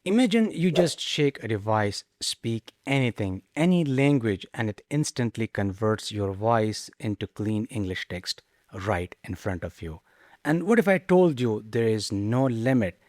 Imagine you just shake a device, speak anything, any language, and it instantly converts your voice into clean English text right in front of you. And what if I told you there is no limit?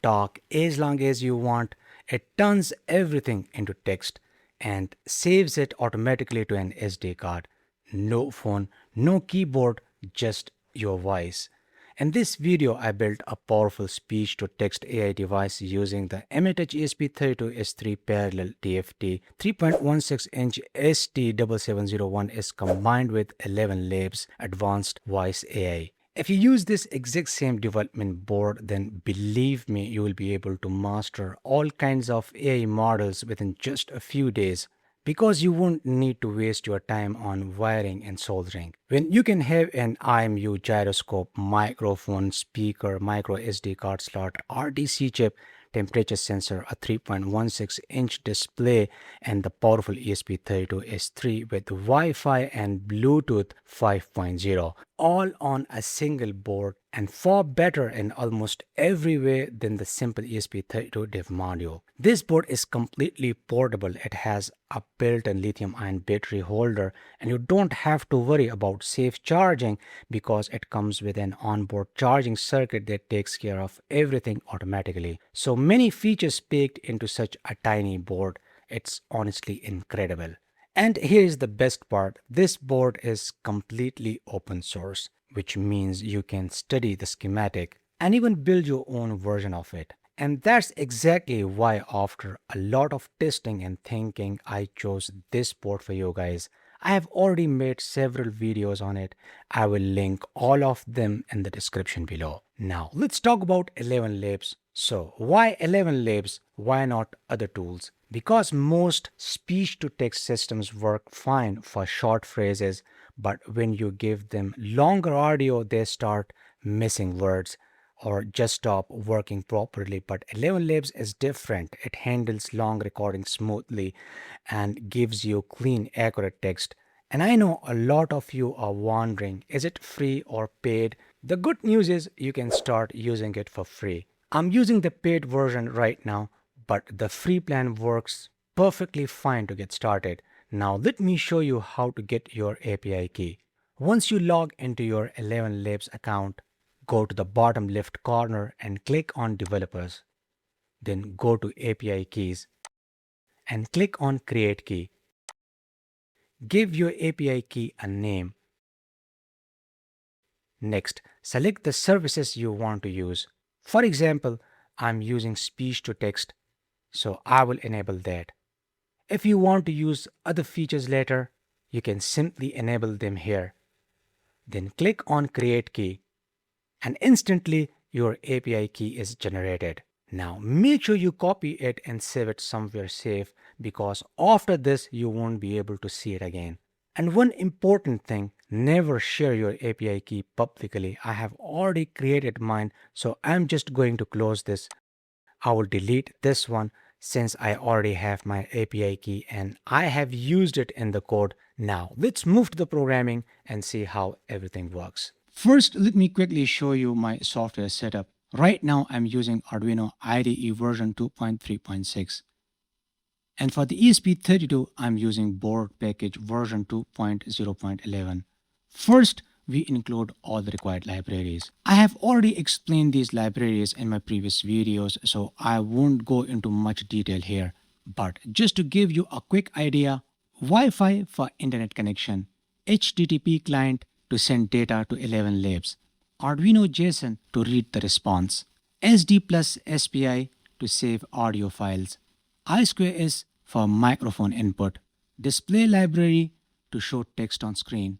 Talk as long as you want. It turns everything into text and saves it automatically to an SD card. No phone, no keyboard, just your voice. In this video, I built a powerful speech-to-text AI device using the MaTouch ESP32 S3 parallel TFT 3.16-inch ST7701S combined with ElevenLabs advanced voice AI. If you use this exact same development board, then believe me, you will be able to master all kinds of AI models within just a few days because you won't need to waste your time on wiring and soldering. When you can have an IMU gyroscope, microphone, speaker, micro SD card slot, RDC chip, temperature sensor, a 3.16-inch display, and the powerful ESP32 S3 with Wi-Fi and Bluetooth 5.0, all on a single board and far better in almost every way than the simple ESP32 dev module. This board is completely portable. It has a built-in lithium-ion battery holder, and you don't have to worry about safe charging because it comes with an onboard charging circuit that takes care of everything automatically. So many features packed into such a tiny board. It's honestly incredible. And here is the best part. This board is completely open source, which means you can study the schematic and even build your own version of it. And that's exactly why after a lot of testing and thinking, I chose this board for you guys. I have already made several videos on it. I will link all of them in the description below. Now, let's talk about ElevenLabs. So, why ElevenLabs? Why not other tools? Because most speech-to-text systems work fine for short phrases, but when you give them longer audio, they start missing words or just stop working properly. But ElevenLabs is different. It handles long recordings smoothly and gives you clean, accurate text. And I know a lot of you are wondering, is it free or paid? The good news is you can start using it for free. I'm using the paid version right now, but the free plan works perfectly fine to get started. Now let me show you how to get your API key. Once you log into your ElevenLabs account, go to the bottom left corner and click on Developers. Then go to API Keys and click on Create Key. Give your API key a name. Next, select the services you want to use. For example, I'm using speech to text, so I will enable that. If you want to use other features later, you can simply enable them here. Then click on Create Key, and instantly your API key is generated. Now make sure you copy it and save it somewhere safe because after this you won't be able to see it again. And one important thing, never share your API key publicly. I have already created mine, so I'm just going to close this. I will delete this one since I already have my API key and I have used it in the code. Now let's move to the programming and see how everything works. First, let me quickly show you my software setup. Right now, I'm using Arduino IDE version 2.3.6. And for the ESP32, I'm using board package version 2.0.11. First, we include all the required libraries. I have already explained these libraries in my previous videos, so I won't go into much detail here. But just to give you a quick idea, Wi-Fi for internet connection, HTTP client to send data to ElevenLabs, Arduino JSON to read the response, SD plus SPI to save audio files, I2S for microphone input, display library to show text on screen,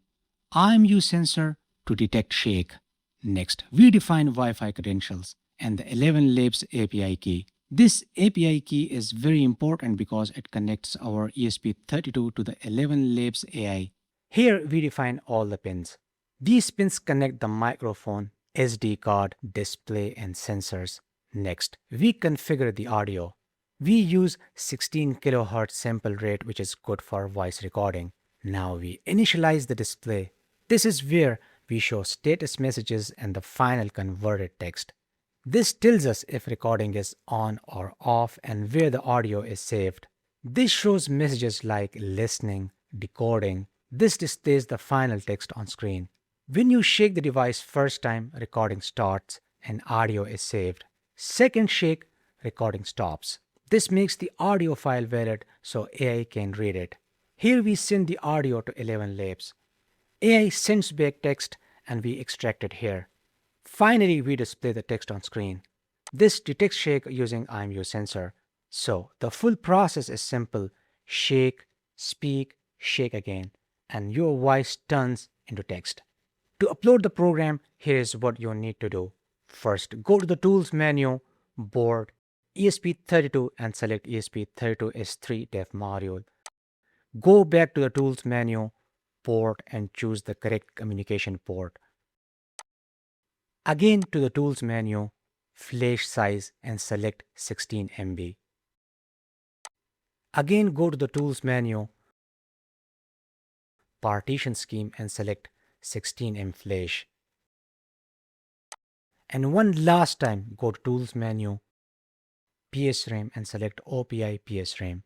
IMU sensor to detect shake. Next, we define Wi-Fi credentials and the ElevenLabs API key. This API key is very important because it connects our ESP32 to the ElevenLabs AI. Here we define all the pins. These pins connect the microphone, SD card, display, and sensors. Next, we configure the audio. We use 16 kHz sample rate, which is good for voice recording. Now we initialize the display. This is where we show status messages and the final converted text. This tells us if recording is on or off and where the audio is saved. This shows messages like listening, decoding. This displays the final text on screen. When you shake the device first time, recording starts and audio is saved. Second shake, recording stops. This makes the audio file valid so AI can read it. Here we send the audio to ElevenLabs. AI sends back text and we extract it here. Finally, we display the text on screen. This detects shake using IMU sensor. So the full process is simple. Shake, speak, shake again, and your voice turns into text. To upload the program, here is what you need to do. First, go to the Tools menu, Board, ESP32 and select ESP32 S3 dev module. Go back to the Tools menu, Port and choose the correct communication port. Again to the Tools menu, Flash size and select 16 MB. Again go to the Tools menu, Partition Scheme and select 16M Flash. And one last time go to Tools menu, PSRAM and select OPI PSRAM.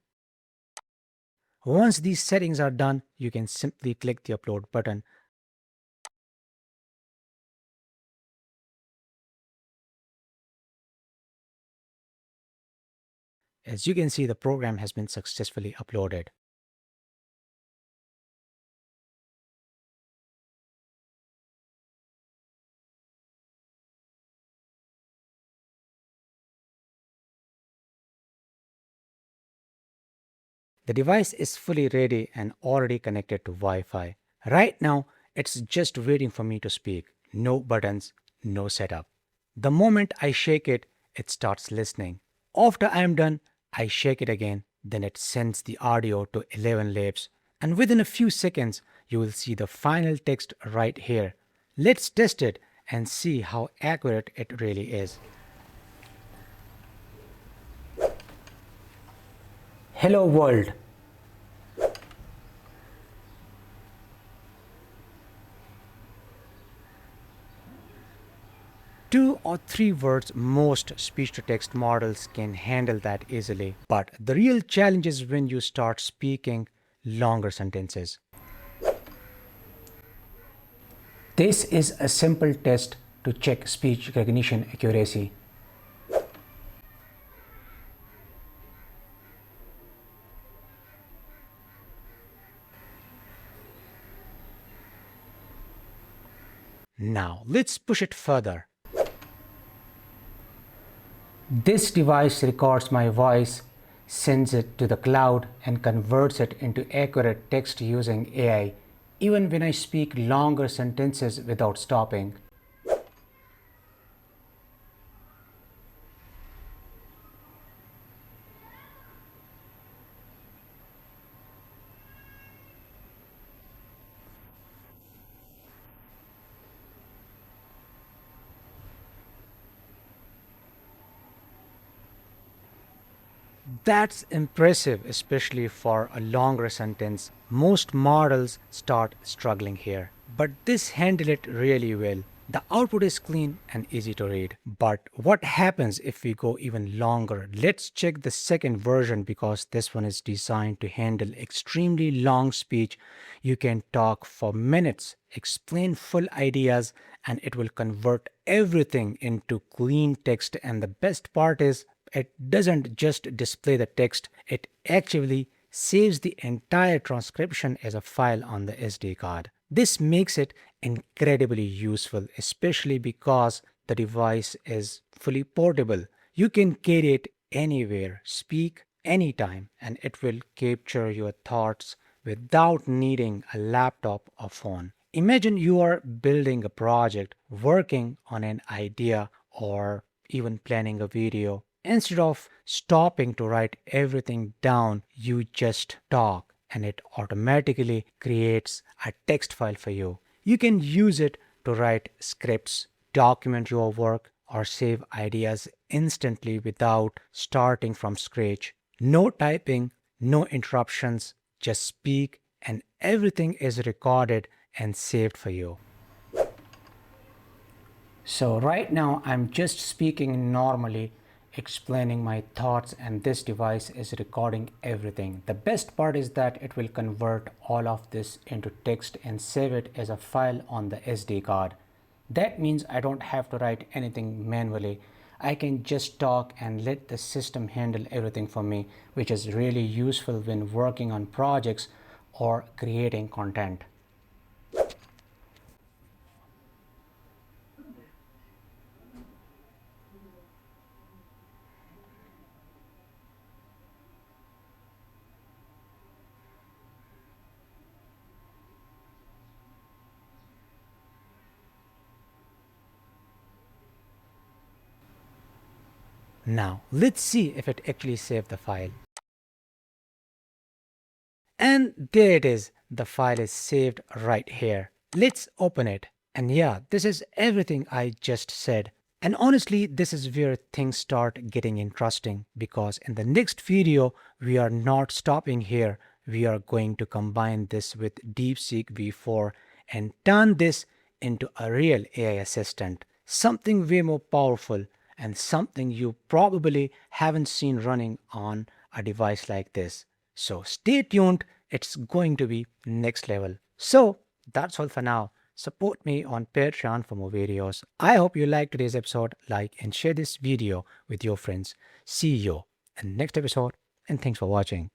Once these settings are done, you can simply click the upload button. As you can see, the program has been successfully uploaded. The device is fully ready and already connected to Wi-Fi. Right now, it's just waiting for me to speak. No buttons, no setup. The moment I shake it, it starts listening. After I am done, I shake it again, then it sends the audio to ElevenLabs, and within a few seconds, you will see the final text right here. Let's test it and see how accurate it really is. Hello world. Two or three words, most speech-to-text models can handle that easily. But the real challenge is when you start speaking longer sentences. This is a simple test to check speech recognition accuracy. Now let's push it further. This device records my voice, sends it to the cloud, and converts it into accurate text using AI, even when I speak longer sentences without stopping. That's impressive, especially for a longer sentence. Most models start struggling here, but this handled it really well. The output is clean and easy to read. But what happens if we go even longer? Let's check the second version because this one is designed to handle extremely long speech. You can talk for minutes, explain full ideas, and it will convert everything into clean text. And the best part is, it doesn't just display the text, it actually saves the entire transcription as a file on the SD card. This makes it incredibly useful, especially because the device is fully portable. You can carry it anywhere, speak anytime, and it will capture your thoughts without needing a laptop or phone. Imagine you are building a project, working on an idea, or even planning a video. Instead of stopping to write everything down, you just talk and it automatically creates a text file for you. You can use it to write scripts, document your work, or save ideas instantly without starting from scratch. No typing, no interruptions, just speak and everything is recorded and saved for you. So right now I'm just speaking normally, explaining my thoughts, and this device is recording everything. The best part is that it will convert all of this into text and save it as a file on the SD card. That means I don't have to write anything manually. I can just talk and let the system handle everything for me, which is really useful when working on projects or creating content. Now, let's see if it actually saved the file. And there it is. The file is saved right here. Let's open it. And yeah, this is everything I just said. And honestly, this is where things start getting interesting, because in the next video, we are not stopping here. We are going to combine this with DeepSeek V4 and turn this into a real AI assistant, something way more powerful and something you probably haven't seen running on a device like this. So stay tuned, it's going to be next level. So that's all for now. Support me on Patreon for more videos. I hope you liked today's episode. Like and share this video with your friends. See you in next episode, and thanks for watching.